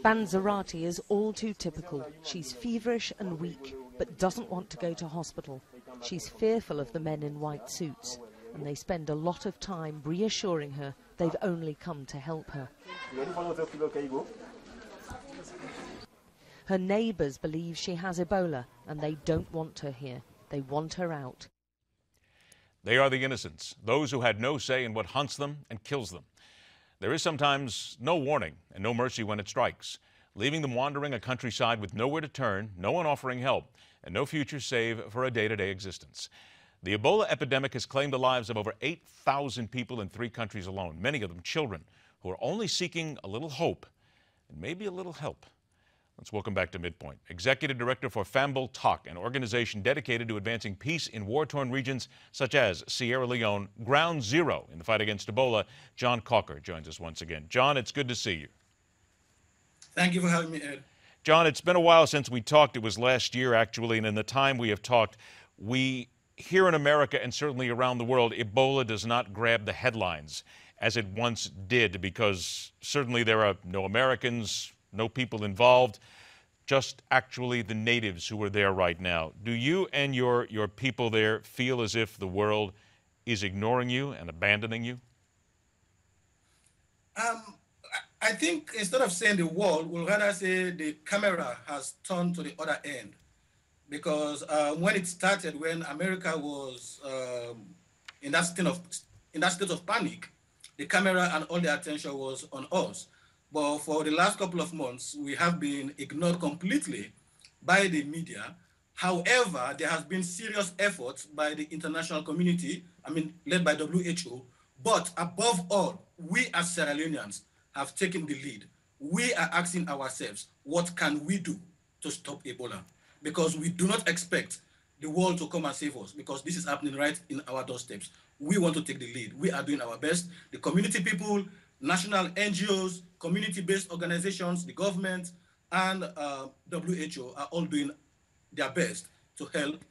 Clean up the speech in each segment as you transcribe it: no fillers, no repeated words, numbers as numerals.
Banzarati is all too typical. She's feverish and weak, but doesn't want to go to hospital. She's fearful of the men in white suits, and they spend a lot of time reassuring her they've only come to help her. Her neighbours believe she has Ebola, and they don't want her here. They want her out. They are the innocents, those who had no say in what hunts them and kills them. There is sometimes no warning and no mercy when it strikes, leaving them wandering a countryside with nowhere to turn, no one offering help, and no future save for a day-to-day existence. The Ebola epidemic has claimed the lives of over 8,000 people in 3 countries alone, many of them children, who are only seeking a little hope and maybe a little help. Let's welcome back to Midpoint Executive Director for Fambul Tok, an organization dedicated to advancing peace in war-torn regions such as Sierra Leone, ground zero in the fight against Ebola. John Caulker joins us once again. John, it's good to see you. Thank you for having me, Ed. John, it's been a while since we talked. It was last year, actually, and in the time we have talked, here in America and certainly around the world, Ebola does not grab the headlines as it once did, because certainly there are no Americans, no people involved, just actually the natives who are there right now. Do you and your people there feel as if the world is ignoring you and abandoning you? I think instead of saying the world, we'll rather say the camera has turned to the other end. Because when it started, when America was in that state of panic, the camera and all the attention was on us. But for the last couple of months, we have been ignored completely by the media. However, there has been serious efforts by the international community, led by WHO. But above all, we as Sierra Leoneans have taken the lead. We are asking ourselves, what can we do to stop Ebola? Because we do not expect the world to come and save us, because this is happening right in our doorsteps. We want to take the lead. We are doing our best. The community people, national NGOs, community-based organizations, the government, and WHO are all doing their best to help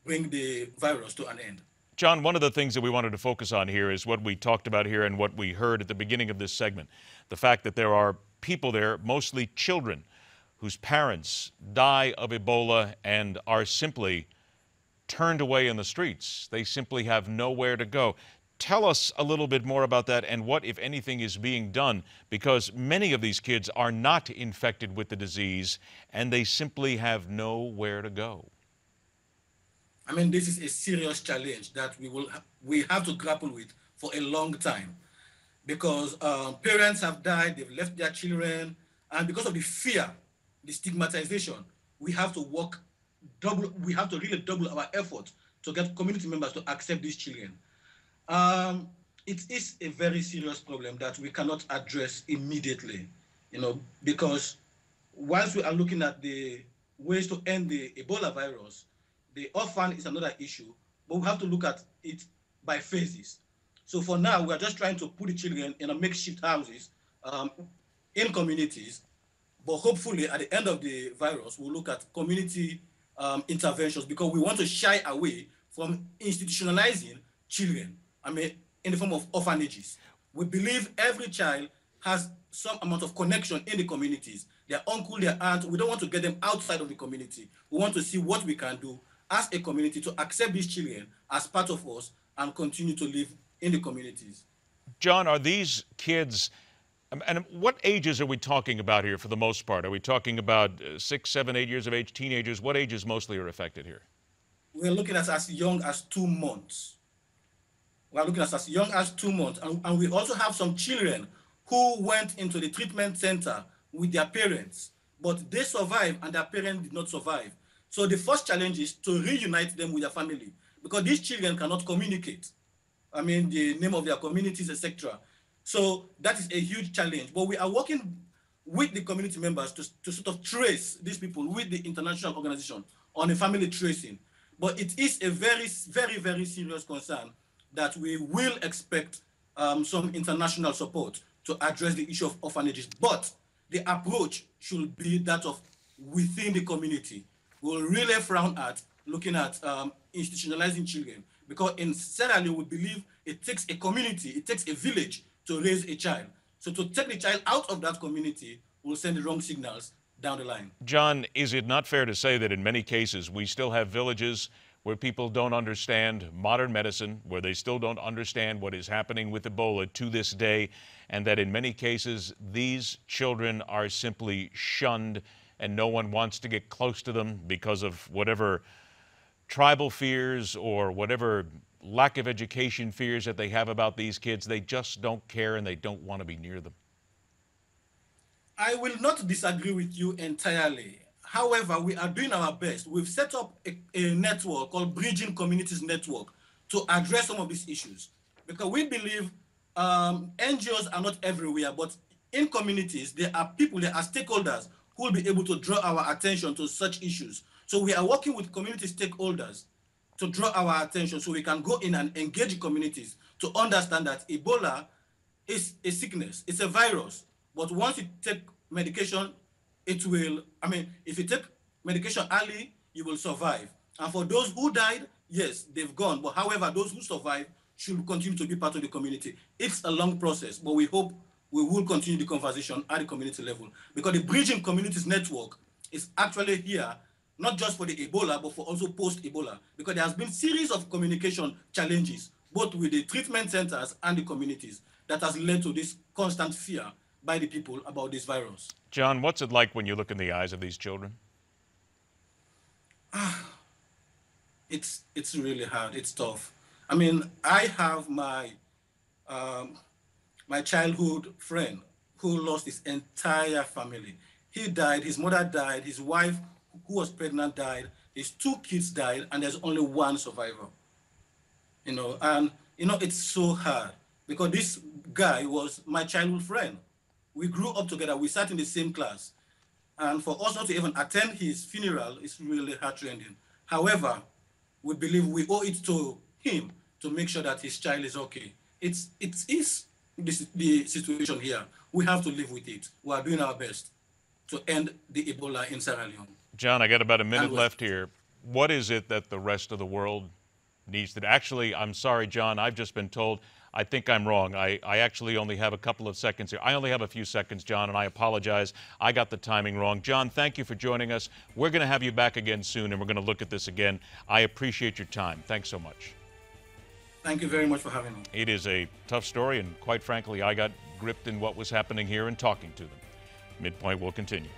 bring the virus to an end. John, one of the things that we wanted to focus on here is what we talked about here and what we heard at the beginning of this segment. The fact that there are people there, mostly children, whose parents die of Ebola and are simply turned away in the streets. They simply have nowhere to go. Tell us a little bit more about that and what, if anything, is being done, because many of these kids are not infected with the disease and they simply have nowhere to go. This is a serious challenge that we have to grapple with for a long time, because parents have died, they've left their children, and because of the fear, the stigmatization, we have to really double our effort to get community members to accept these children. It is a very serious problem that we cannot address immediately, because whilst we are looking at the ways to end the Ebola virus, the orphan is another issue, but we have to look at it by phases. So for now, we are just trying to put the children in a makeshift houses in communities, but hopefully at the end of the virus, we'll look at community interventions, because we want to shy away from institutionalizing children, in the form of orphanages. We believe every child has some amount of connection in the communities. Their uncle, their aunt, we don't want to get them outside of the community. We want to see what we can do as a community to accept these children as part of us and continue to live in the communities. John, are these kids, and what ages are we talking about here for the most part? Are we talking about 6, 7, 8 years of age, teenagers? What ages mostly are affected here? We're looking at as young as 2 months. We're looking at as young as 2 months. And we also have some children who went into the treatment center with their parents, but they survived and their parents did not survive. So the first challenge is to reunite them with their family, because these children cannot communicate. The name of their communities, etc. So that is a huge challenge. But we are working with the community members to sort of trace these people with the international organization on a family tracing. But it is a very, very, very serious concern that we will expect some international support to address the issue of orphanages. But the approach should be that of within the community. We'll really frown at looking at institutionalizing children, because in Sierra Leone, we believe it takes a community, it takes a village to raise a child. So to take the child out of that community will send the wrong signals down the line. John, is it not fair to say that in many cases we still have villages where people don't understand modern medicine, where they still don't understand what is happening with Ebola to this day, and that in many cases these children are simply shunned and no one wants to get close to them because of whatever tribal fears or whatever lack of education fears that they have about these kids? They just don't care and they don't want to be near them. I will not disagree with you entirely. However, we are doing our best. We've set up a network called Bridging Communities Network to address some of these issues, because we believe NGOs are not everywhere, but in communities, there are people, there are stakeholders who will be able to draw our attention to such issues. So we are working with community stakeholders to draw our attention so we can go in and engage communities to understand that Ebola is a sickness, it's a virus. But once you take medication, it will, if you take medication early, you will survive. And for those who died, yes, they've gone. But however, those who survive should continue to be part of the community. It's a long process, but we hope we will continue the conversation at the community level, because the Bridging Communities Network is actually here, not just for the Ebola, but for also post-Ebola, because there has been series of communication challenges, both with the treatment centers and the communities, that has led to this constant fear by the people about this virus. John, what's it like when you look in the eyes of these children? It's really hard. It's tough. I have my my childhood friend who lost his entire family. He died, his mother died, his wife who was pregnant died, his 2 kids died, and there's only one survivor. It's so hard, because this guy was my childhood friend. We grew up together, we sat in the same class. And for us not to even attend his funeral is really heartrending. However, we believe we owe it to him to make sure that his child is okay. It is the situation here. We have to live with it. We are doing our best to end the Ebola in Sierra Leone. John, I got about a minute left here. What is it that the rest of the world needs to... Actually, I'm sorry, John, I've just been told, I think I'm wrong. I actually only have a couple of seconds here. I only have a few seconds, John, and I apologize. I got the timing wrong. John, thank you for joining us. We're going to have you back again soon, and we're going to look at this again. I appreciate your time. Thanks so much. Thank you very much for having me. It is a tough story, and quite frankly, I got gripped in what was happening here and talking to them. Midpoint will continue.